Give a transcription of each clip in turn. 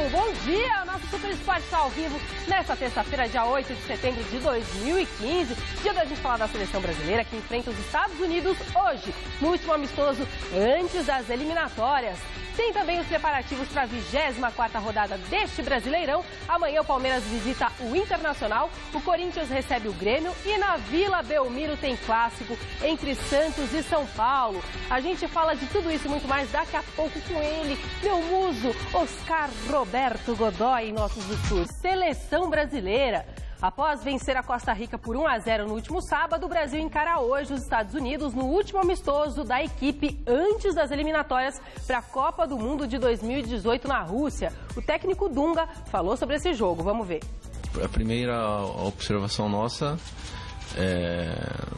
Bom dia, nosso Super Esporte está ao vivo nesta terça-feira, dia 8 de setembro de 2015. Dia da gente falar da seleção brasileira que enfrenta os Estados Unidos hoje, no último amistoso antes das eliminatórias. Tem também os preparativos para a 24ª rodada deste Brasileirão. Amanhã o Palmeiras visita o Internacional, o Corinthians recebe o Grêmio e na Vila Belmiro tem clássico entre Santos e São Paulo. A gente fala de tudo isso e muito mais daqui a pouco com ele, meu muso, Oscar Roberto Godoy, em nossos estudos. Seleção brasileira. Após vencer a Costa Rica por 1-0 no último sábado, o Brasil encara hoje os Estados Unidos no último amistoso da equipe antes das eliminatórias para a Copa do Mundo de 2018 na Rússia. O técnico Dunga falou sobre esse jogo. Vamos ver. A primeira observação nossa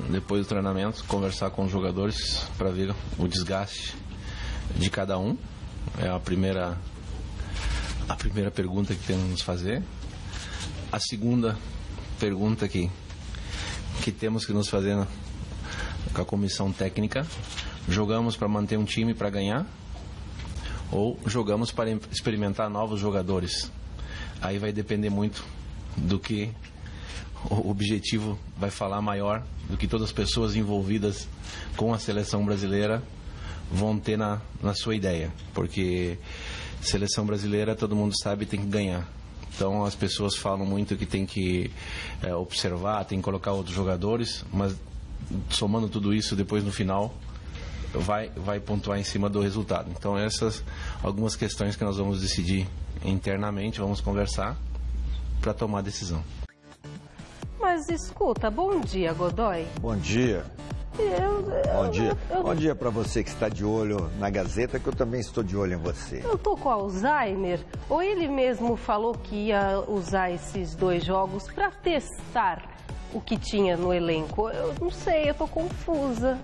depois do treinamento, conversar com os jogadores para ver o desgaste de cada um. É a primeira pergunta que temos que nos fazer. A segunda pergunta que temos que nos fazer com a comissão técnica: jogamos para manter um time para ganhar ou jogamos para experimentar novos jogadores? Aí vai depender muito do que o objetivo vai falar maior do que todas as pessoas envolvidas com a seleção brasileira vão ter na sua ideia, porque seleção brasileira, todo mundo sabe, tem que ganhar. Então as pessoas falam muito que tem que observar, tem que colocar outros jogadores, mas somando tudo isso, depois no final vai pontuar em cima do resultado. Então essas algumas questões que nós vamos decidir internamente, vamos conversar para tomar a decisão. Mas escuta, bom dia, Godoy. Bom dia. Bom dia. Bom dia para você que está de olho na Gazeta, que eu também estou de olho em você. Eu tô com Alzheimer? Ou ele mesmo falou que ia usar esses dois jogos para testar o que tinha no elenco? Eu não sei, eu tô confusa.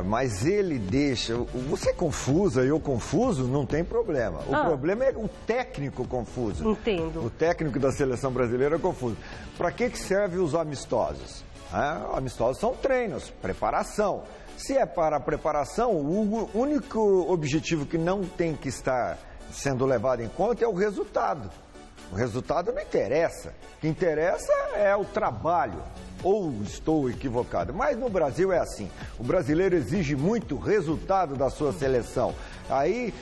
Mas ele deixa... Você confusa e eu confuso, não tem problema. O problema é o técnico confuso. Entendo. O técnico da seleção brasileira é confuso. Para que servem os amistosos? Amistosos são treinos, preparação. Se é para preparação, o único objetivo que não tem que estar sendo levado em conta é o resultado. O resultado não interessa. O que interessa é o trabalho. Ou estou equivocado? Mas no Brasil é assim. O brasileiro exige muito resultado da sua seleção. Aí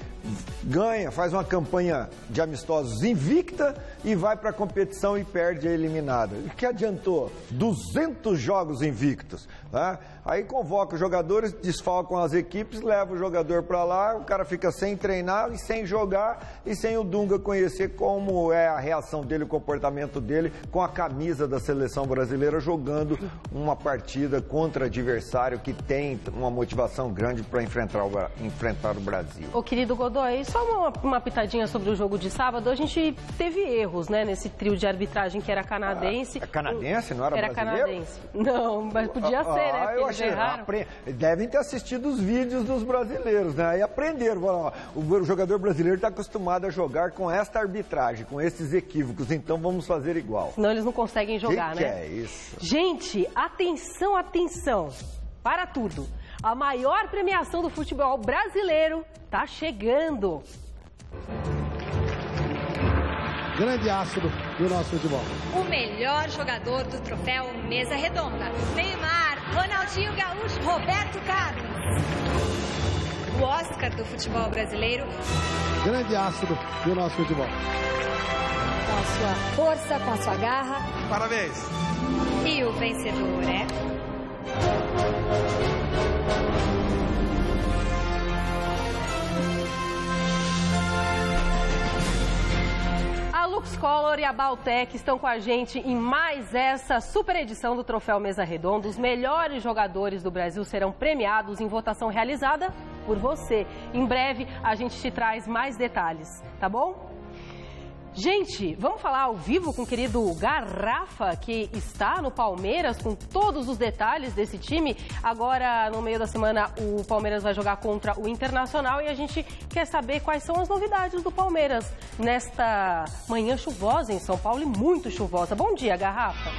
ganha, faz uma campanha de amistosos invicta e vai para a competição e perde a eliminada. O que adiantou? 200 jogos invictos. Né? Aí convoca os jogadores, desfalcam as equipes, leva o jogador para lá, o cara fica sem treinar e sem jogar e sem o Dunga conhecer como é a reação dele, o comportamento dele com a camisa da seleção brasileira jogando uma partida contra adversário que tem uma motivação grande para enfrentar o Brasil. Ô, querido Godoy, só uma pitadinha sobre o jogo de sábado. A gente teve erros, né, nesse trio de arbitragem que era canadense. É canadense, não era brasileiro? Era canadense. Não, mas podia ser, né? Eu achei, devem ter assistido os vídeos dos brasileiros, né? Aí aprenderam. O jogador brasileiro está acostumado a jogar com esta arbitragem, com esses equívocos, então vamos fazer igual. Senão eles não conseguem jogar, né? Que é isso? Gente, atenção, atenção. Para tudo. A maior premiação do futebol brasileiro está chegando. Grande ácido do nosso futebol. O melhor jogador do troféu Mesa Redonda: Neymar, Ronaldinho Gaúcho, Roberto Carlos. O Oscar do futebol brasileiro. Grande ácido do nosso futebol. Com a sua força, com a sua garra. Parabéns. E o vencedor é... A Luxcolor e a Baltec estão com a gente em mais essa super edição do Troféu Mesa Redonda. Os melhores jogadores do Brasil serão premiados em votação realizada por você. Em breve a gente te traz mais detalhes, tá bom? Gente, vamos falar ao vivo com o querido Garrafa, que está no Palmeiras, com todos os detalhes desse time. Agora, no meio da semana, o Palmeiras vai jogar contra o Internacional e a gente quer saber quais são as novidades do Palmeiras nesta manhã chuvosa em São Paulo e muito chuvosa. Bom dia, Garrafa.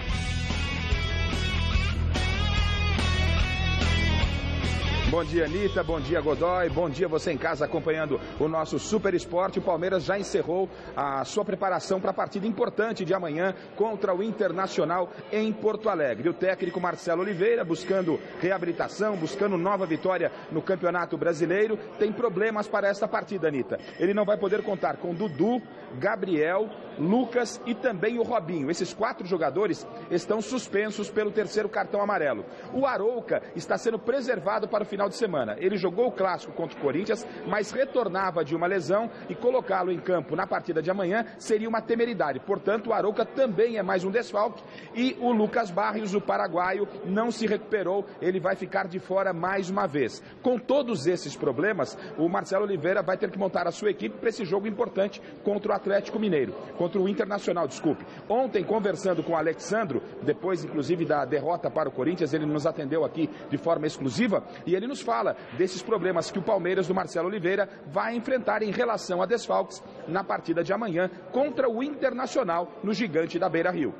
Bom dia, Anitta, bom dia, Godoy, bom dia você em casa acompanhando o nosso Super Esporte. O Palmeiras já encerrou a sua preparação para a partida importante de amanhã contra o Internacional em Porto Alegre. O técnico Marcelo Oliveira, buscando reabilitação, buscando nova vitória no Campeonato Brasileiro, tem problemas para esta partida, Anitta. Ele não vai poder contar com Dudu, Gabriel, Lucas e também o Robinho. Esses 4 jogadores estão suspensos pelo terceiro cartão amarelo. O Arouca está sendo preservado para o final de semana. Ele jogou o clássico contra o Corinthians, mas retornava de uma lesão e colocá-lo em campo na partida de amanhã seria uma temeridade. Portanto, o Arouca também é mais um desfalque e o Lucas Barrios, o paraguaio, não se recuperou. Ele vai ficar de fora mais uma vez. Com todos esses problemas, o Marcelo Oliveira vai ter que montar a sua equipe para esse jogo importante contra o Atlético Mineiro, contra o Internacional, desculpe. Ontem, conversando com o Alexandro, depois inclusive da derrota para o Corinthians, ele nos atendeu aqui de forma exclusiva e ele nos fala desses problemas que o Palmeiras do Marcelo Oliveira vai enfrentar em relação a desfalques na partida de amanhã contra o Internacional no Gigante da Beira-Rio.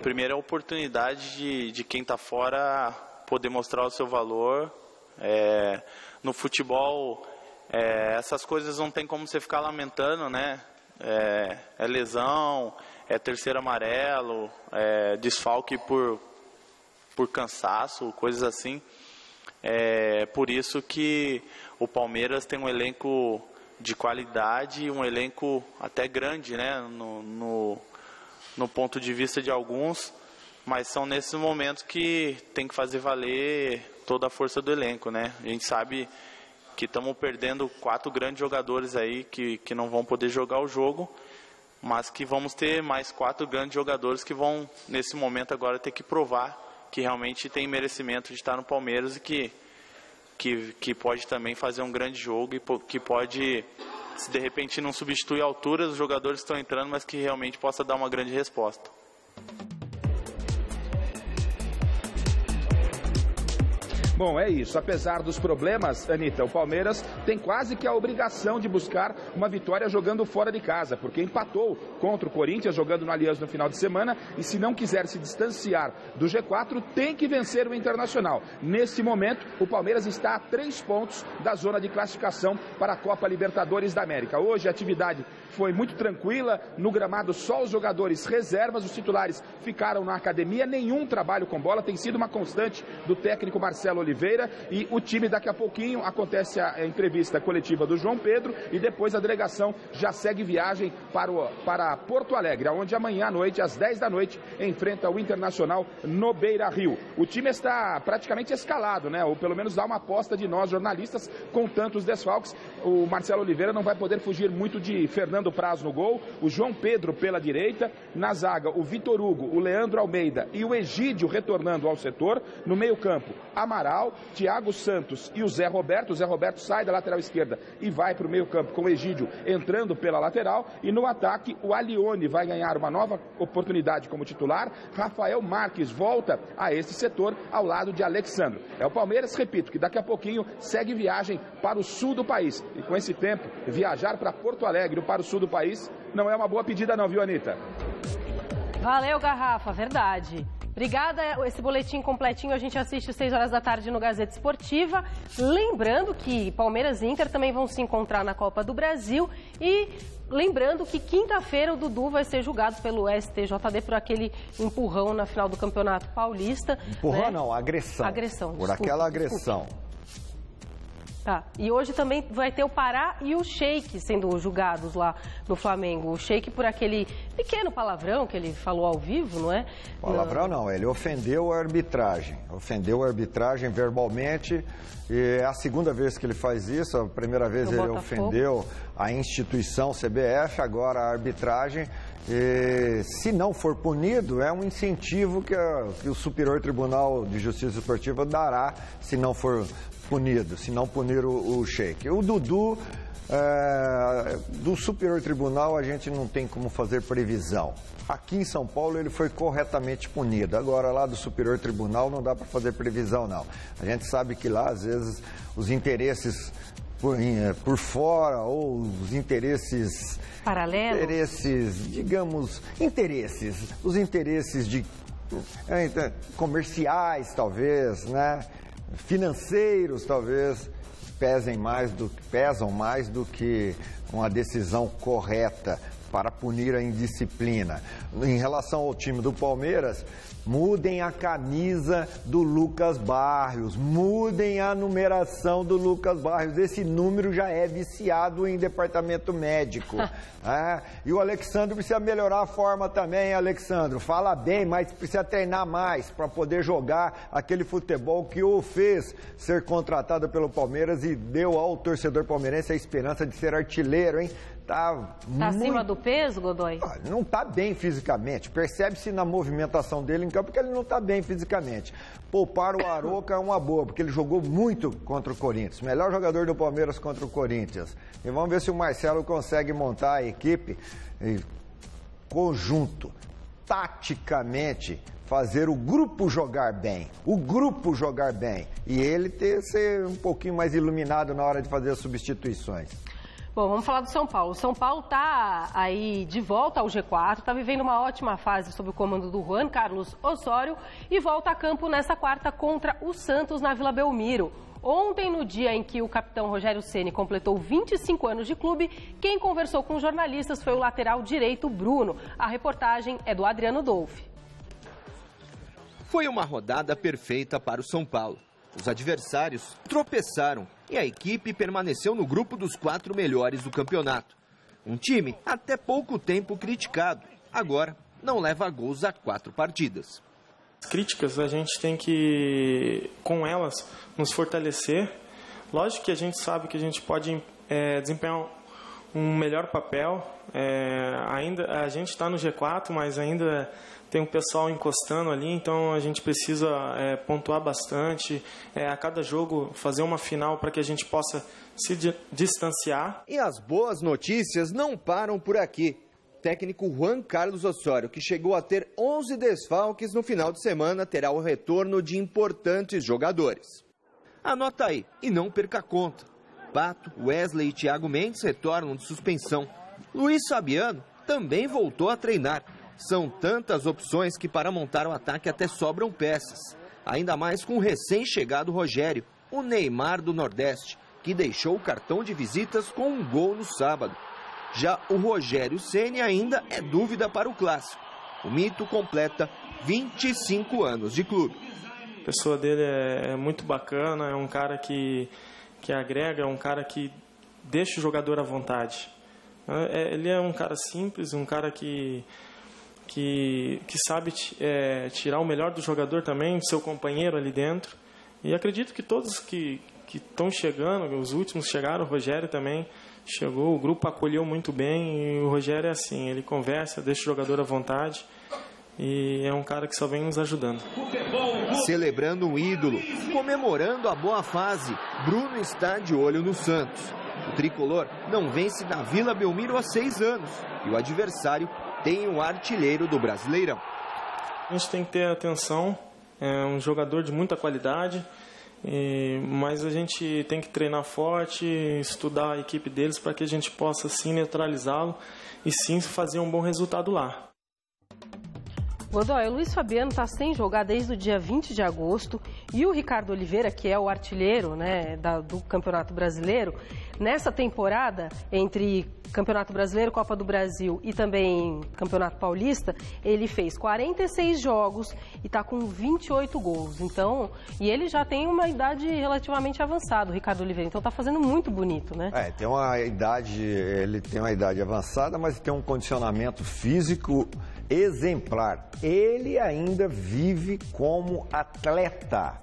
Primeiro, a oportunidade de quem está fora poder mostrar o seu valor. No futebol, essas coisas não tem como você ficar lamentando, né? É lesão, é terceiro amarelo, desfalque por cansaço, coisas assim. Por isso que o Palmeiras tem um elenco de qualidade, um elenco até grande, né? No ponto de vista de alguns, mas são nesses momentos que tem que fazer valer toda a força do elenco, né? A gente sabe que estamos perdendo 4 grandes jogadores aí que não vão poder jogar o jogo, mas que vamos ter mais 4 grandes jogadores que vão, nesse momento agora, ter que provar que realmente tem merecimento de estar no Palmeiras e que pode também fazer um grande jogo e que pode, se de repente não substituir a altura dos jogadores que estão entrando, mas que realmente possa dar uma grande resposta. Bom, é isso. Apesar dos problemas, Anitta, o Palmeiras tem quase que a obrigação de buscar uma vitória jogando fora de casa, porque empatou contra o Corinthians, jogando no Allianz no final de semana, e se não quiser se distanciar do G4, tem que vencer o Internacional. Nesse momento, o Palmeiras está a 3 pontos da zona de classificação para a Copa Libertadores da América. Hoje a atividade foi muito tranquila, no gramado só os jogadores reservas, os titulares ficaram na academia, nenhum trabalho com bola, tem sido uma constante do técnico Marcelo Oliveira, e o time daqui a pouquinho acontece a entrevista coletiva do João Pedro e depois a delegação já segue viagem para Porto Alegre, onde amanhã à noite, às 10 da noite, enfrenta o Internacional no Beira-Rio. O time está praticamente escalado, né? Ou pelo menos dá uma aposta de nós jornalistas com tantos desfalques. O Marcelo Oliveira não vai poder fugir muito de Fernando Praz no gol, o João Pedro pela direita, na zaga o Vitor Hugo, o Leandro Almeida e o Egídio retornando ao setor, no meio-campo Amaral, Thiago Santos e o Zé Roberto. O Zé Roberto sai da lateral esquerda e vai para o meio-campo com o Egídio entrando pela lateral, e no ataque o Alione vai ganhar uma nova oportunidade como titular. Rafael Marques volta a esse setor ao lado de Alexandro. É o Palmeiras, repito, que daqui a pouquinho segue viagem para o sul do país, e com esse tempo, viajar para Porto Alegre ou para o sul do país não é uma boa pedida não, viu, Anitta? Valeu, Garrafa, verdade. Obrigada, esse boletim completinho a gente assiste às 6 horas da tarde no Gazeta Esportiva. Lembrando que Palmeiras e Inter também vão se encontrar na Copa do Brasil. E lembrando que quinta-feira o Dudu vai ser julgado pelo STJD por aquele empurrão na final do Campeonato Paulista. Empurrão, né? Não, agressão. Agressão, por aquela agressão. Desculpe. Tá. E hoje também vai ter o Pará e o Sheik sendo julgados lá no Flamengo. O Sheik por aquele pequeno palavrão que ele falou ao vivo, não é? Palavrão não, ele ofendeu a arbitragem. Ofendeu a arbitragem verbalmente. E é a segunda vez que ele faz isso. A primeira vez ele ofendeu a instituição CBF, agora a arbitragem. E, se não for punido, é um incentivo que o Superior Tribunal de Justiça Esportiva dará se não for punido, se não punir o Sheik. O Dudu, do Superior Tribunal, a gente não tem como fazer previsão. Aqui em São Paulo ele foi corretamente punido. Agora lá do Superior Tribunal não dá para fazer previsão não. A gente sabe que lá às vezes os interesses por fora ou os interesses paralelos, os interesses de comerciais talvez, né? financeiros talvez pesam mais do que uma decisão correta para punir a indisciplina. Em relação ao time do Palmeiras, mudem a camisa do Lucas Barrios, mudem a numeração do Lucas Barrios. Esse número já é viciado em departamento médico. E o Alexandre precisa melhorar a forma também, Alexandre. Fala bem, mas precisa treinar mais para poder jogar aquele futebol que o fez ser contratado pelo Palmeiras e deu ao torcedor palmeirense a esperança de ser artilheiro, hein? Tá acima do peso, Godoy? Não está bem fisicamente. Percebe-se na movimentação dele em campo que ele não está bem fisicamente. Poupar o Arouca é uma boa, porque ele jogou muito contra o Corinthians. Melhor jogador do Palmeiras contra o Corinthians. E vamos ver se o Marcelo consegue montar a equipe conjunto, taticamente, fazer o grupo jogar bem. O grupo jogar bem. E ele ser um pouquinho mais iluminado na hora de fazer as substituições. Bom, vamos falar do São Paulo. O São Paulo está aí de volta ao G4, está vivendo uma ótima fase sob o comando do Juan Carlos Osório e volta a campo nesta quarta contra o Santos na Vila Belmiro. Ontem, no dia em que o capitão Rogério Ceni completou 25 anos de clube, quem conversou com os jornalistas foi o lateral direito Bruno. A reportagem é do Adriano Dolfi. Foi uma rodada perfeita para o São Paulo. Os adversários tropeçaram e a equipe permaneceu no grupo dos 4 melhores do campeonato. Um time até pouco tempo criticado, agora não leva gols a 4 partidas. As críticas a gente tem que, com elas, nos fortalecer. Lógico que a gente sabe que a gente pode desempenhar um melhor papel. Ainda a gente está no G4, mas ainda tem um pessoal encostando ali, então a gente precisa pontuar bastante, a cada jogo fazer uma final para que a gente possa se distanciar. E as boas notícias não param por aqui. Técnico Juan Carlos Osório, que chegou a ter 11 desfalques no final de semana, terá o retorno de importantes jogadores. Anota aí e não perca a conta. Pato, Wesley e Thiago Mendes retornam de suspensão. Luiz Fabiano também voltou a treinar. São tantas opções que para montar o ataque até sobram peças. Ainda mais com o recém-chegado Rogério, o Neymar do Nordeste, que deixou o cartão de visitas com um gol no sábado. Já o Rogério Ceni ainda é dúvida para o clássico. O mito completa 25 anos de clube. A pessoa dele é muito bacana, é um cara que agrega, é um cara que deixa o jogador à vontade. Ele é um cara simples, um cara que sabe tirar o melhor do jogador também, do seu companheiro ali dentro. E acredito que todos que estão chegando, os últimos chegaram, o Rogério também chegou, o grupo acolheu muito bem. E o Rogério é assim, ele conversa, deixa o jogador à vontade e é um cara que só vem nos ajudando. Celebrando um ídolo, comemorando a boa fase, Bruno está de olho no Santos. O tricolor não vence na Vila Belmiro há 6 anos e o adversário tem o artilheiro do Brasileirão. A gente tem que ter atenção, é um jogador de muita qualidade, mas a gente tem que treinar forte, estudar a equipe deles para que a gente possa sim neutralizá-lo e sim fazer um bom resultado lá. Godoy, o Luiz Fabiano está sem jogar desde o dia 20 de agosto e o Ricardo Oliveira, que é o artilheiro, né, do Campeonato Brasileiro, nessa temporada, entre Campeonato Brasileiro, Copa do Brasil e também Campeonato Paulista, ele fez 46 jogos e está com 28 gols. Então, e ele já tem uma idade relativamente avançada, o Ricardo Oliveira, então está fazendo muito bonito, né? Ele tem uma idade avançada, mas tem um condicionamento físico exemplar. Ele ainda vive como atleta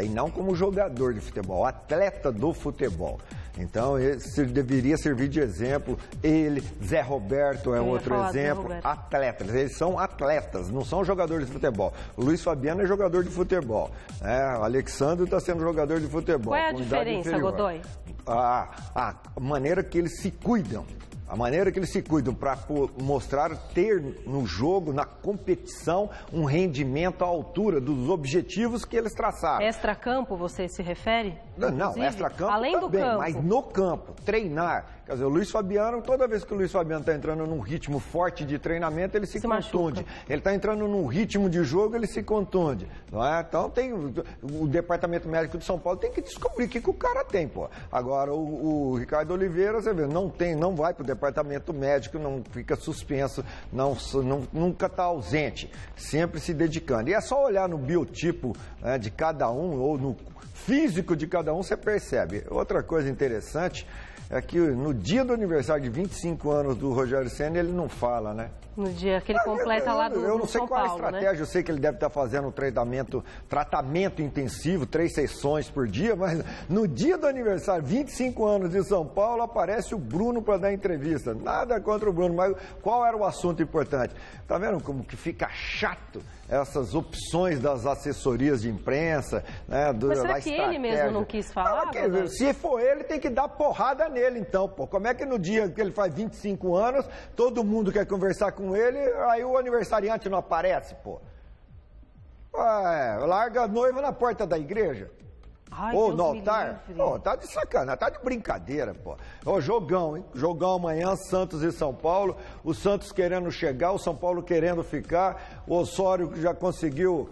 e não como jogador de futebol, atleta do futebol. Então, esse deveria servir de exemplo. Ele, Zé Roberto é outro exemplo. Atletas, eles são atletas, não são jogadores de futebol. O Luiz Fabiano é jogador de futebol. O Alexandre está sendo jogador de futebol. Qual é a diferença, Godoy? A maneira que eles se cuidam. A maneira que eles se cuidam para mostrar, ter no jogo, na competição, um rendimento à altura dos objetivos que eles traçaram. Extracampo, você se refere? Não, extra-campo além também, do campo. mas no campo, treinar. Quer dizer, o Luiz Fabiano, toda vez que o Luiz Fabiano está entrando num ritmo forte de treinamento, ele se contunde. Ele está entrando num ritmo de jogo, ele se contunde. Não é? Então, o departamento médico de São Paulo tem que descobrir o que o cara tem, pô. Agora, o Ricardo Oliveira, você vê, não vai para o departamento médico, não fica suspenso, nunca está ausente, sempre se dedicando. E é só olhar no biotipo de cada um, ou no físico de cada um, você percebe. Outra coisa interessante é que no dia do aniversário de 25 anos do Rogério Ceni, ele não fala, né? No dia que ele completa lá do São Paulo, eu não sei qual é a estratégia, né? Eu sei que ele deve estar fazendo um tratamento intensivo, 3 sessões por dia, mas no dia do aniversário, 25 anos de São Paulo, aparece o Bruno para dar entrevista. Nada contra o Bruno, mas qual era o assunto importante? Tá vendo como que fica chato essas opções das assessorias de imprensa, né? Mas será que ele mesmo não quis falar? Se for ele, tem que dar porrada nele, então, pô. Como é que no dia que ele faz 25 anos, todo mundo quer conversar com ele, aí o aniversariante não aparece, pô? Larga a noiva na porta da igreja. Ou no altar. Pô, tá de sacanagem, tá de brincadeira, pô. Ó, jogão, hein? Jogão amanhã, Santos e São Paulo. O Santos querendo chegar, o São Paulo querendo ficar. O Osório já conseguiu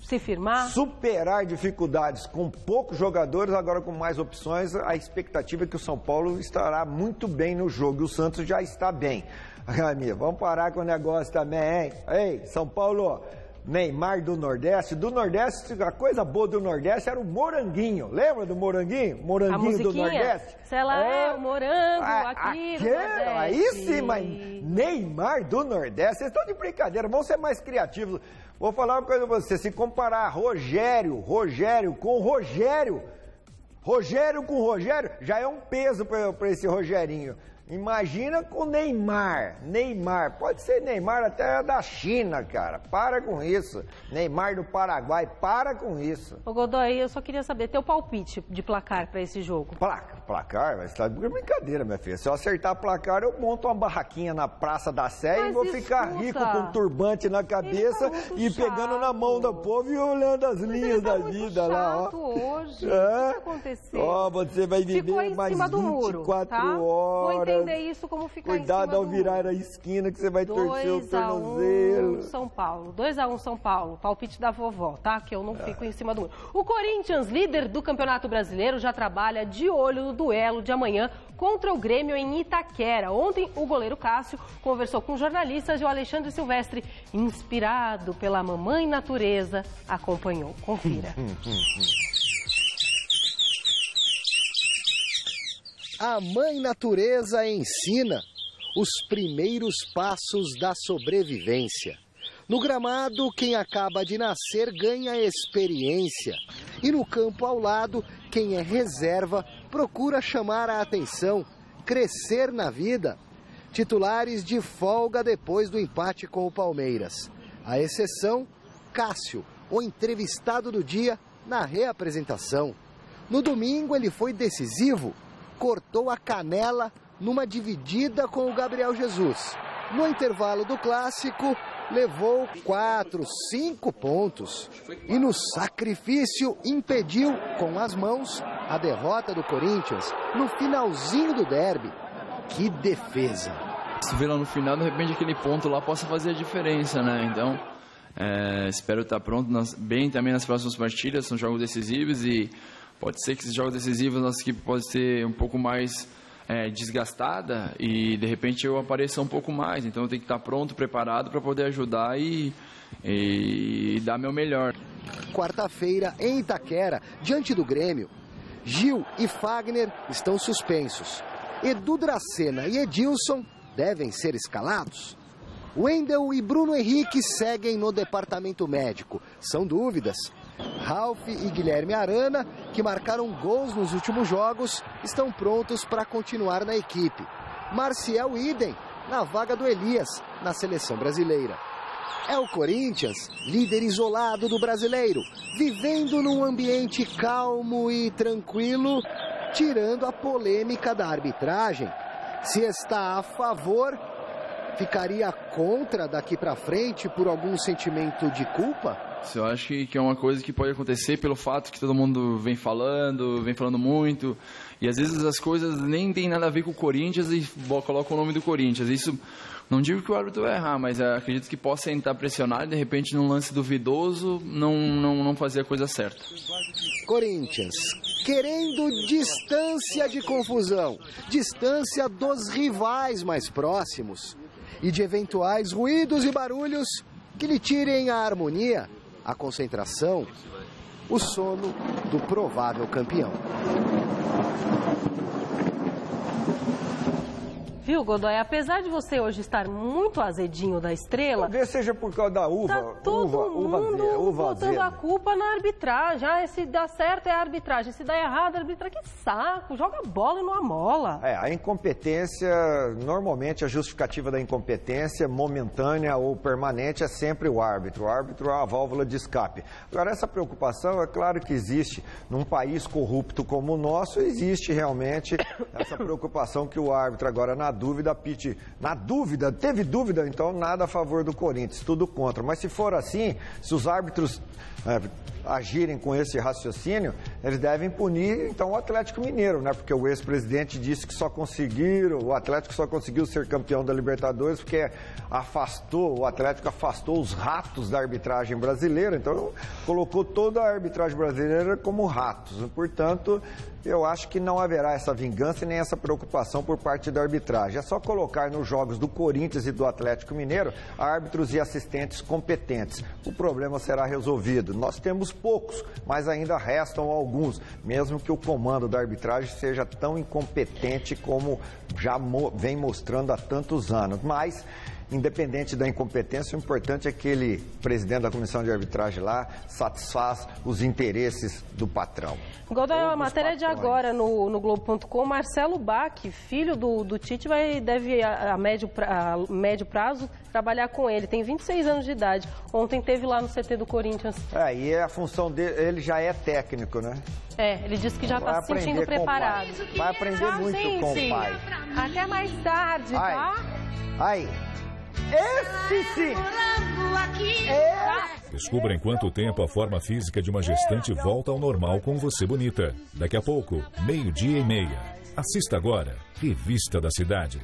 se firmar, superar dificuldades com poucos jogadores, agora com mais opções. A expectativa é que o São Paulo estará muito bem no jogo e o Santos já está bem. Amigo, vamos parar com o negócio também, hein? Ei, São Paulo, Neymar do Nordeste. Do Nordeste, a coisa boa do Nordeste era o Moranguinho. Lembra do Moranguinho? Moranguinho do Nordeste? Se ela é o morango aqui do Nordeste. Aí sim, mas Neymar do Nordeste, vocês estão de brincadeira, vão ser mais criativos. Vou falar uma coisa pra você, se comparar Rogério com Rogério, já é um peso para esse Rogerinho. Imagina com Neymar, pode ser Neymar até da China, cara, para com isso. Neymar do Paraguai, para com isso. Ô Godoy, eu só queria saber, teu palpite de placar para esse jogo? Placar? Vai estar brincadeira, minha filha. Se eu acertar placar, eu monto uma barraquinha na Praça da Sé e vou ficar rico com um turbante na cabeça e pegando na mão do povo e olhando as linhas da vida lá, ó. Hoje. O que aconteceu? Ó, você vai viver mais 24 horas. Entender isso como ficar Cuidado ao virar a esquina que você vai torcer o tornozelo. 2-1 São Paulo. 2-1 São Paulo. Palpite da vovó, tá? Que eu não fico em cima do muro. O Corinthians, líder do Campeonato Brasileiro, já trabalha de olho no duelo de amanhã contra o Grêmio em Itaquera. Ontem, o goleiro Cássio conversou com jornalistas e o Alexandre Silvestre, inspirado pela mamãe natureza, acompanhou. Confira. A mãe natureza ensina os primeiros passos da sobrevivência. No gramado, quem acaba de nascer ganha experiência. E no campo ao lado, quem é reserva procura chamar a atenção, crescer na vida. Titulares de folga depois do empate com o Palmeiras. A exceção, Cássio, o entrevistado do dia na reapresentação. No domingo, ele foi decisivo. Cortou a canela numa dividida com o Gabriel Jesus. No intervalo do clássico, levou 4, 5 pontos. E no sacrifício, impediu com as mãos a derrota do Corinthians no finalzinho do derby. Que defesa! Se vê lá no final, de repente aquele ponto lá possa fazer a diferença, né? Então, espero estar pronto bem também nas próximas partidas. São jogos decisivos e pode ser que esses jogos decisivos nossa equipe pode ser um pouco mais desgastada e de repente eu apareça um pouco mais. Então eu tenho que estar pronto, preparado para poder ajudar e dar meu melhor. Quarta-feira em Itaquera, diante do Grêmio, Gil e Fagner estão suspensos. Edu Dracena e Edilson devem ser escalados. Wendel e Bruno Henrique seguem no departamento médico. São dúvidas. Ralf e Guilherme Arana, que marcaram gols nos últimos jogos, estão prontos para continuar na equipe. Marcial Idem, na vaga do Elias, na seleção brasileira. É o Corinthians, líder isolado do brasileiro, vivendo num ambiente calmo e tranquilo, tirando a polêmica da arbitragem. Se está a favor, ficaria contra daqui para frente por algum sentimento de culpa? Isso eu acho que é uma coisa que pode acontecer pelo fato que todo mundo vem falando muito, e às vezes as coisas nem tem nada a ver com o Corinthians e coloca o nome do Corinthians. Isso, não digo que o árbitro vai errar, mas acredito que possa tentar pressionar e de repente num lance duvidoso não fazer a coisa certa. Corinthians querendo distância de confusão, distância dos rivais mais próximos e de eventuais ruídos e barulhos que lhe tirem a harmonia, a concentração, o sono do provável campeão. Viu, Godoy? Apesar de você hoje estar muito azedinho da Estrela... Talvez seja por causa da uva. Tá todo mundo botando a culpa na arbitragem. Se dá certo é a arbitragem, se dá errado é a arbitragem. Que saco, joga bola e não amola. A incompetência, normalmente a justificativa da incompetência momentânea ou permanente é sempre o árbitro. O árbitro é uma válvula de escape. Agora, essa preocupação, é claro que existe. Num país corrupto como o nosso, existe realmente essa preocupação que o árbitro agora na dúvida, apite. Na dúvida, teve dúvida, então nada a favor do Corinthians, tudo contra. Mas se for assim, se os árbitros agirem com esse raciocínio, eles devem punir, então, o Atlético Mineiro, né? Porque o ex-presidente disse que o Atlético só conseguiu ser campeão da Libertadores porque o Atlético afastou os ratos da arbitragem brasileira, então colocou toda a arbitragem brasileira como ratos. Portanto, eu acho que não haverá essa vingança e nem essa preocupação por parte da arbitragem. É só colocar nos jogos do Corinthians e do Atlético Mineiro árbitros e assistentes competentes. O problema será resolvido. Nós temos poucos, mas ainda restam alguns, mesmo que o comando da arbitragem seja tão incompetente como já vem mostrando há tantos anos. Mas, independente da incompetência, o importante é que aquele presidente da comissão de arbitragem lá satisfaz os interesses do patrão. Godoy, a matéria de agora no Globo.com, Marcelo Bach, filho do Tite, deve a médio prazo trabalhar com ele. Tem 26 anos de idade. Ontem teve lá no CT do Corinthians. E a função dele, ele já é técnico, né? Ele disse que já está se sentindo preparado. Vai aprender muito com o pai. Até mais tarde, tá? Aí. Esse sim! Descubra em quanto tempo a forma física de uma gestante volta ao normal com Você Bonita. Daqui a pouco, 12:30. Assista agora, Revista da Cidade.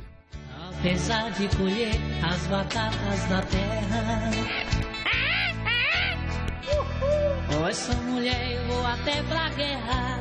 Apesar de colher as batatas da terra, pois sou mulher e vou até pra guerra.